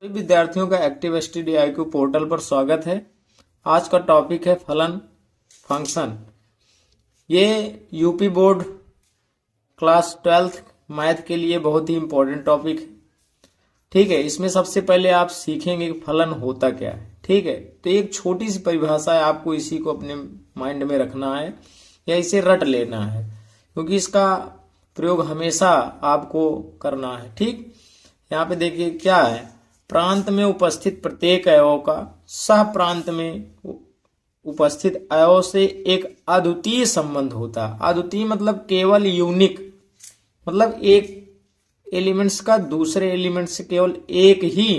सभी विद्यार्थियों का एक्टिव स्टडी IQ पोर्टल पर स्वागत है। आज का टॉपिक है फलन फंक्शन। ये UP board class 12th math के लिए बहुत ही इंपॉर्टेंट टॉपिक है। ठीक है, इसमें सबसे पहले आप सीखेंगे कि फलन होता क्या है। ठीक है, तो एक छोटी सी परिभाषा है, आपको इसी को अपने माइंड में रखना है या इसे रट लेना है, क्योंकि इसका प्रयोग हमेशा आपको करना है। ठीक, यहाँ पे देखिए क्या है, प्रांत में उपस्थित प्रत्येक अवयव का सह प्रांत में उपस्थित अवयव से एक अद्वितीय संबंध होता है। अद्वितीय मतलब केवल यूनिक, मतलब एक एलिमेंट्स का दूसरे एलिमेंट से केवल एक ही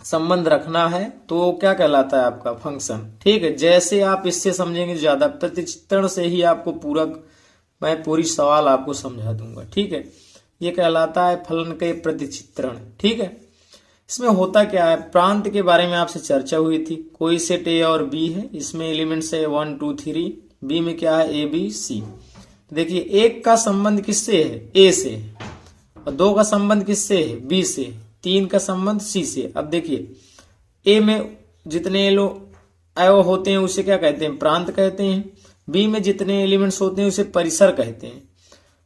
संबंध रखना है, तो क्या कहलाता है आपका फंक्शन। ठीक है, जैसे आप इससे समझेंगे ज्यादा, प्रतिचित्रण से ही आपको मैं पूरी सवाल आपको समझा दूंगा। ठीक है, ये कहलाता है फलन के प्रतिचित्रण। ठीक है, इसमें होता क्या है, प्रांत के बारे में आपसे चर्चा हुई थी। कोई सेट ए और बी है, इसमें एलिमेंट्स है 1 2 3, बी में क्या है ABC। देखिए एक का संबंध किससे है, ए से, और दो का संबंध किससे है, बी से, तीन का संबंध सी से। अब देखिए ए में जितने अवयव होते हैं उसे क्या कहते हैं, प्रांत कहते हैं। बी में जितने एलिमेंट्स होते हैं उसे परिसर कहते हैं।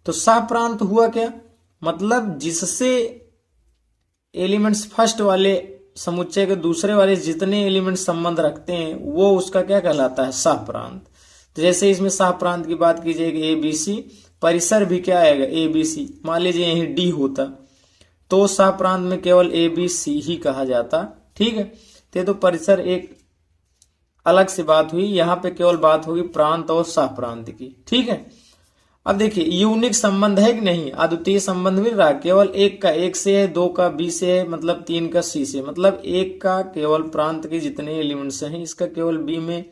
तो सह प्रांत हुआ क्या, मतलब जिससे एलिमेंट्स फर्स्ट वाले समुच्चय के दूसरे वाले जितने एलिमेंट संबंध रखते हैं वो उसका क्या कहलाता है, सह प्रांत। तो जैसे इसमें सह प्रांत की बात की जाएगी ABC, परिसर भी क्या आएगा ABC। मान लीजिए यही D होता तो सह प्रांत में केवल ABC ही कहा जाता। ठीक है, तो परिसर एक अलग से बात हुई, यहाँ पे केवल बात होगी प्रांत और सह प्रांत की। ठीक है, अब देखिए यूनिक संबंध है कि नहीं, अद्वितीय संबंध मिल रहा है। केवल एक का एक से है, दो का बी से है, मतलब तीन का सी से, मतलब एक का केवल प्रांत के जितने एलिमेंट्स हैं इसका केवल बी में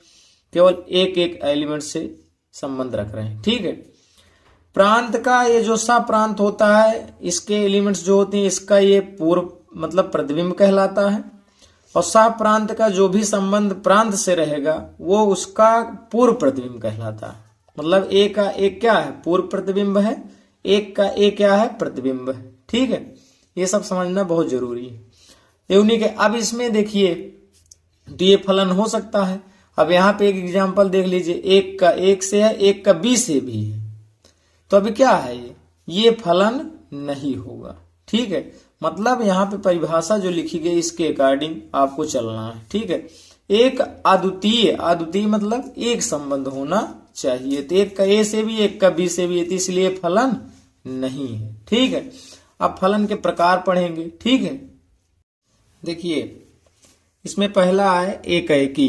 केवल एक एक एलिमेंट से संबंध रख रहे हैं। ठीक है, प्रांत का ये जो सह प्रांत होता है, इसके एलिमेंट्स जो होते हैं इसका ये पूर्व मतलब प्रतिबिंब कहलाता है, और सह प्रांत का जो भी संबंध प्रांत से रहेगा वो उसका पूर्व प्रतिबिंब कहलाता है। मतलब ए का एक क्या है, पूर्व प्रतिबिंब है, एक का एक क्या है, प्रतिबिंब है। ठीक है, ये सब समझना बहुत जरूरी है, यूनिक है। अब इसमें देखिए तो ये फलन हो सकता है। अब यहाँ पे एक एग्जांपल देख लीजिए, एक का एक से है, एक का बी से भी है, तो अभी क्या है ये फलन नहीं होगा। ठीक है, मतलब यहाँ पे परिभाषा जो लिखी गई इसके अकॉर्डिंग आपको चलना है। ठीक है, एक अद्वितीय मतलब एक संबंध होना चाहिए, तो एक का ए से भी एक का बी से भी है, तो इसलिए फलन नहीं है। ठीक है, अब फलन के प्रकार पढ़ेंगे। ठीक है, देखिए इसमें पहला है एकैकी,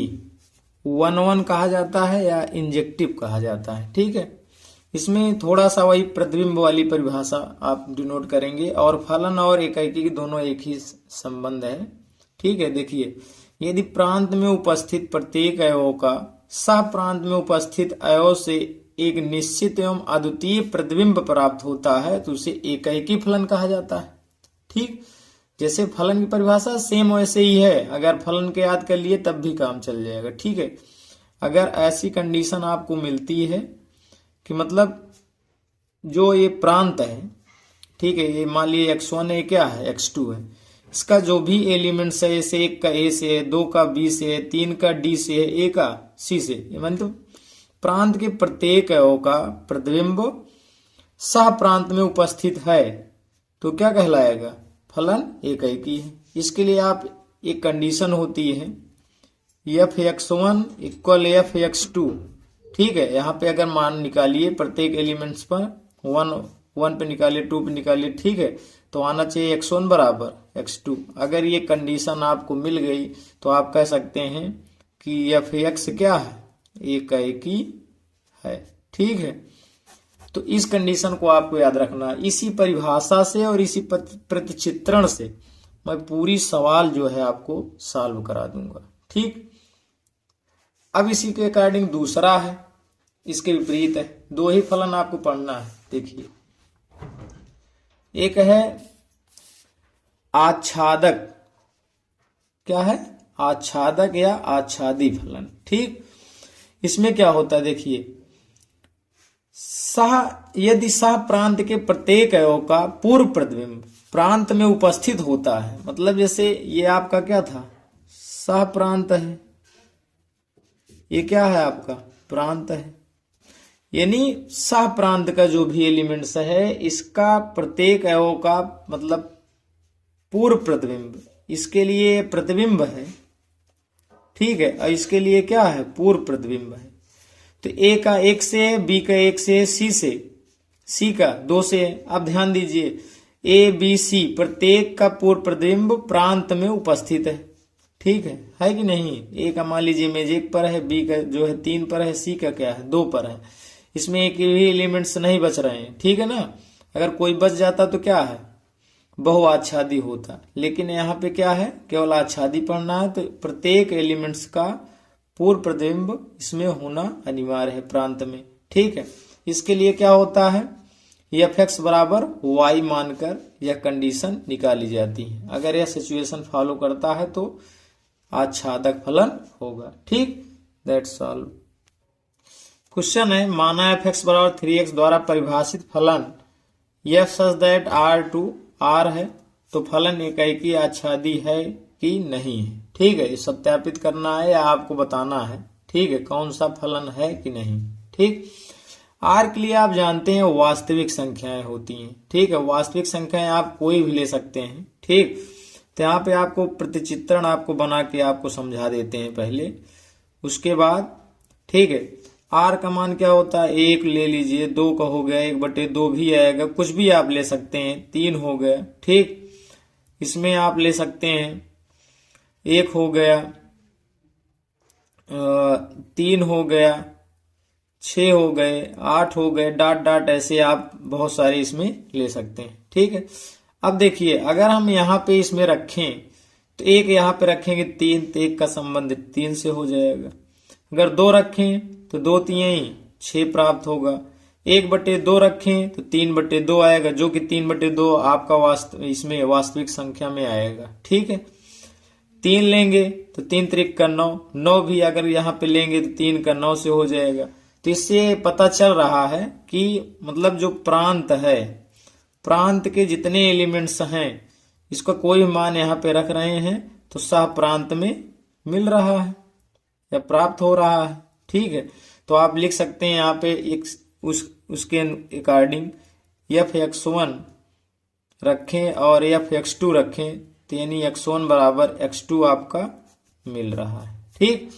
1 कहा जाता है या इंजेक्टिव कहा जाता है। ठीक है, इसमें थोड़ा सा वही प्रतिबिंब वाली परिभाषा आप डिनोट करेंगे, और फलन और एकैकी दोनों एक ही संबंध है। ठीक है, देखिए यदि प्रांत में उपस्थित प्रत्येक अवयव का सह प्रांत में उपस्थित अवयव से एक निश्चित एवं अद्वितीय प्रतिबिंब प्राप्त होता है तो उसे एकैकी फलन कहा जाता है। ठीक, जैसे फलन की परिभाषा सेम वैसे ही है, अगर फलन के याद कर लिए तब भी काम चल जाएगा। ठीक है, अगर ऐसी कंडीशन आपको मिलती है कि मतलब जो ये प्रांत है, ठीक है, ये मान लिए x1 है, क्या है x2 है, इसका जो भी एलिमेंट्स है, जैसे एक का ए से है, दो का बी से है, तीन का डी से है, एक का सी से, मतलब प्रांत के प्रत्येक अवयव का प्रतिबिंब सह प्रांत में उपस्थित है तो क्या कहलाएगा, फलन एकैकी है। इसके लिए आप एक कंडीशन होती है f(x1) इक्वल f(x2). ठीक है, यहाँ पे अगर मान निकालिए प्रत्येक एलिमेंट्स पर 1 पे निकालिए, 2 पे निकालिए। ठीक है, तो आना चाहिए x1 बराबर x2। अगर ये कंडीशन आपको मिल गई तो आप कह सकते हैं कि f(x) क्या है, एकैकी है। ठीक है, तो इस कंडीशन को आपको याद रखना है। इसी परिभाषा से और इसी प्रतिचित्रण से मैं पूरी सवाल जो है आपको सॉल्व करा दूंगा। ठीक, अब इसी के अकॉर्डिंग दूसरा है, इसके विपरीत है। दो ही फलन आपको पढ़ना है। देखिए एक है आच्छादक, क्या है, आच्छादक या आच्छादी फलन। ठीक, इसमें क्या होता है, देखिए यदि सह प्रांत के प्रत्येक अवयव का पूर्व प्रतिबिंब प्रांत में उपस्थित होता है, मतलब जैसे ये आपका क्या था, सह प्रांत है, ये क्या है आपका प्रांत है, यानी सह प्रांत का जो भी एलिमेंट्स है इसका प्रत्येक अवयव का मतलब पूर्व प्रतिबिंब, इसके लिए प्रतिबिंब है, ठीक है, और इसके लिए क्या है, पूर्व प्रतिबिंब है। तो ए का 1 से है, बी का 1 से है, सी से, सी का 2 से है। अब ध्यान दीजिए ए बी सी प्रत्येक का पूर्व प्रतिबिंब प्रांत में उपस्थित है, ठीक है कि नहीं। ए का मान लीजिए इमेज 1 पर है, बी का जो है 3 पर है, सी का क्या है 2 पर है, इसमें एक भी एलिमेंट्स नहीं बच रहे हैं, ठीक है ना। अगर कोई बच जाता तो क्या है, बहुआच्छादी होता, लेकिन यहाँ पे क्या है, केवल आच्छादी पढ़ना है, तो प्रत्येक एलिमेंट्स का पूर्व प्रतिबिंब इसमें होना अनिवार्य है प्रांत में, ठीक है। इसके लिए क्या होता है, एफ एक्स बराबर वाई मानकर यह कंडीशन निकाली जाती है। अगर यह सिचुएशन फॉलो करता है तो आच्छादक फलन होगा, ठीक। That's all. क्वेश्चन है, माना एफ एक्स बराबर 3x द्वारा परिभाषित फलन F such that R to R है, तो फलन एकाएकी आच्छादी है कि नहीं है, ठीक है। ये सत्यापित करना है या आपको बताना है, ठीक है, कौन सा फलन है कि नहीं, ठीक। आर के लिए आप जानते हैं वास्तविक संख्याएं होती हैं, ठीक है, वास्तविक संख्याएं आप कोई भी ले सकते हैं, ठीक। तो यहाँ पे आपको प्रतिचित्रण आपको बना के आपको समझा देते हैं पहले, उसके बाद, ठीक है। आर का मान क्या होता है, 1 ले लीजिए, 2 का हो गया, 1/2 भी आएगा, कुछ भी आप ले सकते हैं, 3 हो गया, ठीक। इसमें आप ले सकते हैं 1 हो गया, 3 हो गया, 6 हो गए, 8 हो गए, डॉट डॉट ऐसे आप बहुत सारे इसमें ले सकते हैं, ठीक है। अब देखिए अगर हम यहाँ पे इसमें रखें तो 1 यहाँ पे रखेंगे 3, तो 1 का संबंध 3 से हो जाएगा। अगर 2 रखें तो 2 3 6 प्राप्त होगा। 1/2 रखें तो 3/2 आएगा, जो कि 3/2 आपका इसमें वास्तविक संख्या में आएगा, ठीक है। 3 लेंगे तो 3 त्रिक का 9, 9 भी अगर यहाँ पे लेंगे तो 3 का 9 से हो जाएगा। तो इससे पता चल रहा है कि मतलब जो प्रांत है, प्रांत के जितने एलिमेंट्स हैं इसका कोई मान यहाँ पे रख रहे हैं तो सह प्रांत में मिल रहा है या प्राप्त हो रहा है, ठीक है। तो आप लिख सकते हैं यहाँ पे एक उसके अकॉर्डिंग f(x1) रखें और f(x2) रखें, तो यानी x1 बराबर x2 आपका मिल रहा है, ठीक।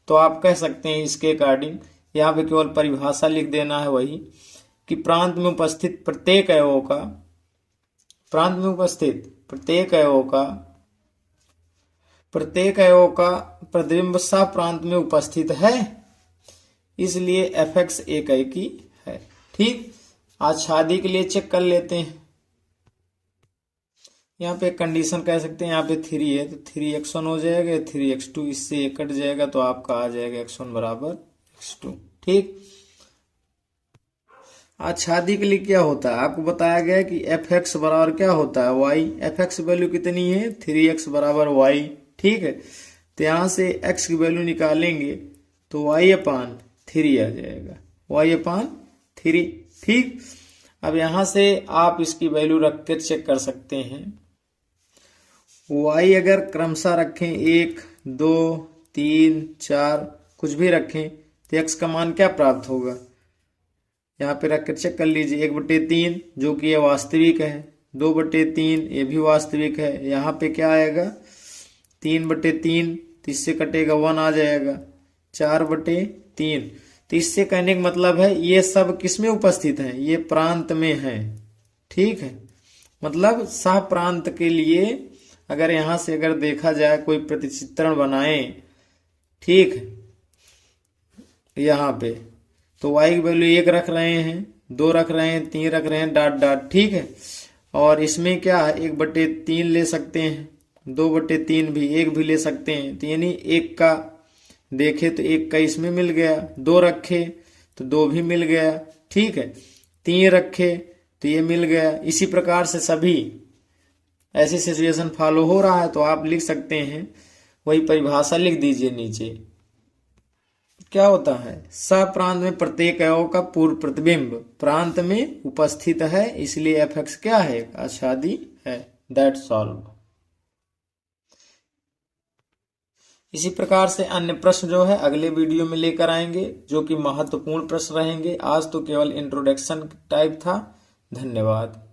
तो आप कह सकते हैं इसके अकॉर्डिंग, यहाँ पे केवल परिभाषा लिख देना है वही कि प्रांत में उपस्थित प्रत्येक अवयव का, प्रांत में उपस्थित प्रत्येक अवयव का प्रतिबिंब सह प्रांत में उपस्थित है, इसलिए एफ एक्स एकाएकी है, ठीक। आच्छादी के लिए चेक कर लेते हैं, यहाँ पे कंडीशन कह सकते हैं, यहाँ पे 3 है तो 3x1 हो जाएगा, 3x2 इससे कट जाएगा तो आपका आ जाएगा x1 बराबर x2, ठीक। आच्छादी के लिए क्या होता है, आपको बताया गया कि एफ एक्स बराबर क्या होता है y, एफ एक्स वैल्यू कितनी है 3x बराबर y, ठीक है। तो यहाँ से x की वैल्यू निकालेंगे तो y/3 आ जाएगा, y/3, ठीक। अब यहाँ से आप इसकी वैल्यू रख कर चेक कर सकते हैं। y अगर क्रमशः रखें 1 2 3 4 कुछ भी रखें तो x का मान क्या प्राप्त होगा, यहाँ पे रख कर चेक कर लीजिए। 1/3 जो कि ये वास्तविक है, 2/3 ये भी वास्तविक है, यहाँ पे क्या आएगा 3/3, तो इससे कटेगा 1 आ जाएगा, 4/3। तो इससे कहने का मतलब है ये सब किस में उपस्थित है, ये प्रांत में है, ठीक है। मतलब सह प्रांत के लिए अगर यहाँ से अगर देखा जाए कोई प्रतिचित्रण बनाए, ठीक है, यहाँ पे तो y की वैल्यू 1 रख रहे हैं, 2 रख रहे हैं, 3 रख रहे हैं, डॉट डॉट, ठीक है। और इसमें क्या है 1/3 ले सकते हैं, 2/3 भी, 1 भी ले सकते हैं, तो यानी 1 का देखे तो 1 का इसमें मिल गया, 2 रखे तो 2 भी मिल गया, ठीक है, 3 रखे तो ये मिल गया। इसी प्रकार से सभी ऐसी सिचुएशन फॉलो हो रहा है, तो आप लिख सकते हैं, वही परिभाषा लिख दीजिए नीचे। क्या होता है, सह प्रांत में प्रत्येक अवयव का पूर्व प्रतिबिंब प्रांत में उपस्थित है, इसलिए एफ एक्स क्या है, आच्छादी है। That's all. इसी प्रकार से अन्य प्रश्न जो है अगले वीडियो में लेकर आएंगे, जो कि महत्वपूर्ण प्रश्न रहेंगे। आज तो केवल इंट्रोडक्शन टाइप था। धन्यवाद।